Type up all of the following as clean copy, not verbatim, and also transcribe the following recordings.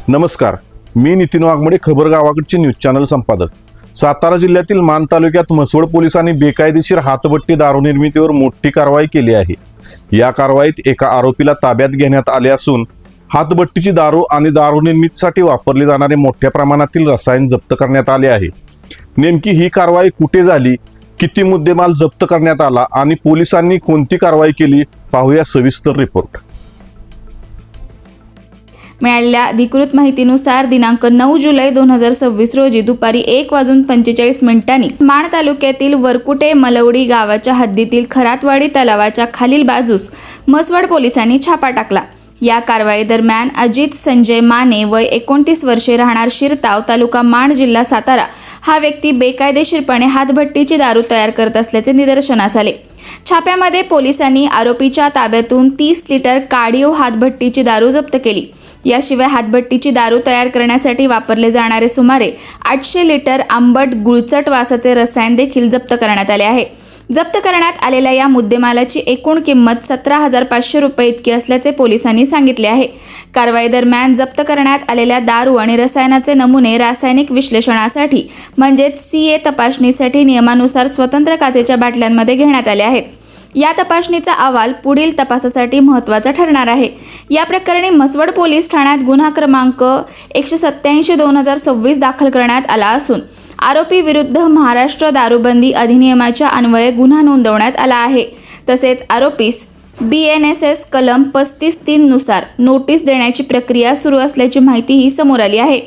नमस्कार, मी नितीन वाघमोडे, खबर गावाकडचे न्यूज चॅनल संपादक। सातारा जिल्ह्यातील मान तालुक्यात म्हसवड पोलिसांनी बेकायदेशीर हातभट्टी दारू निर्मितीवर मोठी कारवाई केली आहे। या कारवाईत एका आरोपीला ताब्यात घेण्यात आले असून हातभट्टीची दारू आणि दारू निर्मितीसाठी वापरले जाणारे मोठ्या प्रमाणातील रसायन जप्त करण्यात आले आहे। नेमकी ही कारवाई कुठे झाली, किती मुद्देमाल जप्त करण्यात आला आणि पोलिसांनी कोणती कारवाई केली, पाहूया सविस्तर रिपोर्ट। मिळालेल्या अधिकृत माहितीनुसार दिनांक 9 जुलै 2026 रोजी दुपारी 1:45 माण तालुक्यातील वरकुटे मलवडी गावाच्या हद्दीतील खरातवाडी तलावाच्या खालील बाजूस म्हसवड पोलिसांनी छापा टाकला। या कारवाई दरम्यान अजित संजय माने वय 29 वर्षे, राहणार शिरताव, तालुका माण, जिल्हा सातारा हा व्यक्ती बेकायदेशीरपणे हातभट्टीची दारू तयार करत असल्याचे निदर्शनास आले। छाप्यामध्ये पोलिसांनी आरोपीच्या ताब्यातून 30 लिटर कार्डिओ हातभट्टीची दारू जप्त केली। याशिवाय हातभट्टीची दारू तयार करण्यासाठी वापरले जाणारे सुमारे 800 लिटर आंबट गुळचट वासाचे रसायन देखील जप्त करण्यात आले आहे। जप्त करण्यात आलेल्या या मुद्देमालाची एकूण किंमत 17,500 रुपये इतकी असल्याचे पोलिसांनी सांगितले आहे। कारवाई दरम्यान जप्त करण्यात आलेल्या दारू आणि रसायनाचे नमुने रासायनिक विश्लेषणासाठी म्हणजेच CA तपासणीसाठी नियमानुसार स्वतंत्र काचेच्या बाटल्यांमध्ये घेण्यात आले आहेत। या तपासणीचा अहवाल पुढील तपासासाठी महत्त्वाचा ठरणार आहे। या प्रकरणी म्हसवड पोलीस ठाण्यात गुन्हा क्रमांक 187/2026 दाखल करण्यात आला असून आरोपी विरुद्ध महाराष्ट्र दारूबंदी अधिनियमाच्या अन्वये गुन्हा नोंदवण्यात आला आहे। तसेच आरोपीस BNSS कलम 35(3) नुसार नोटीस देण्याची प्रक्रिया सुरू असल्याची माहितीही समोर आली आहे।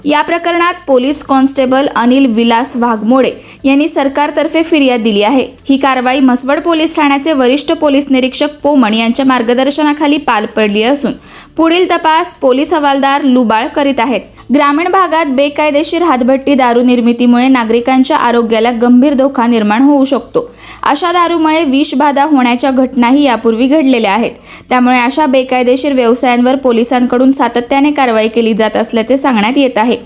या प्रकरणात पोलीस कॉन्स्टेबल अनिल विलास वाघमोडे यांनी सरकारतर्फे फिर्याद दिली आहे। ही कारवाई म्हसवड पोलीस ठाण्याचे वरिष्ठ पोलीस निरीक्षक पोमण यांच्या मार्गदर्शनाखाली पार पडली असून पुढील तपास पोलीस हवालदार लुबाळ करीत आहेत। ग्रामीण भागात बेकायदेशीर हातभट्टी दारू निर्मितीमुळे नागरिकांच्या आरोग्याला गंभीर धोका निर्माण होऊ शकतो। अशा दारूमुळे विषबाधा होण्याच्या घटनाही यापूर्वी घडलेल्या आहेत। त्यामुळे अशा बेकायदेशीर व्यवसायांवर पोलिसांकडून सातत्याने कारवाई केली जात असल्याचे सांगण्यात येत आहे।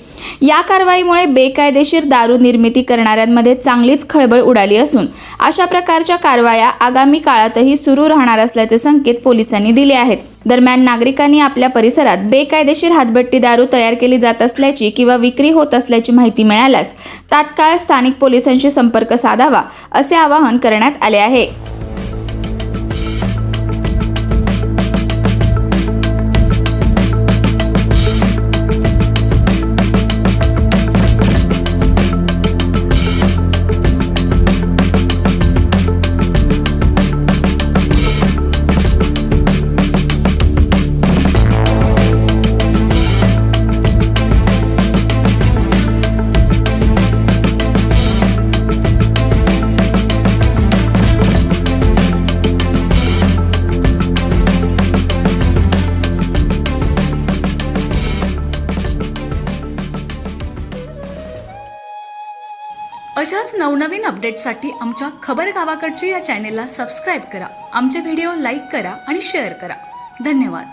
या कारवाईमुळे बेकायदेशीर दारू निर्मिती करणाऱ्यांमध्ये चांगलीच खळबळ उडाली असून अशा प्रकारच्या कारवाया आगामी काळातही सुरू राहणार असल्याचे संकेत पोलिसांनी दिले आहेत। दरम्यान नागरिकांनी आपल्या परिसरात बेकायदेशीर हातभट्टी दारू तयार केली जात असल्याची किंवा विक्री होत असल्याची माहिती मिळाल्यास तात्काळ स्थानिक पोलिसांशी संपर्क साधावा असे आवाहन करण्यात आले आहे। अशाच नवनवीन अपडेट्ससाठी आमच्या खबर गावाकडची या चॅनेलला सबस्क्राईब करा, आमचे व्हिडिओ लाईक करा आणि शेअर करा। धन्यवाद।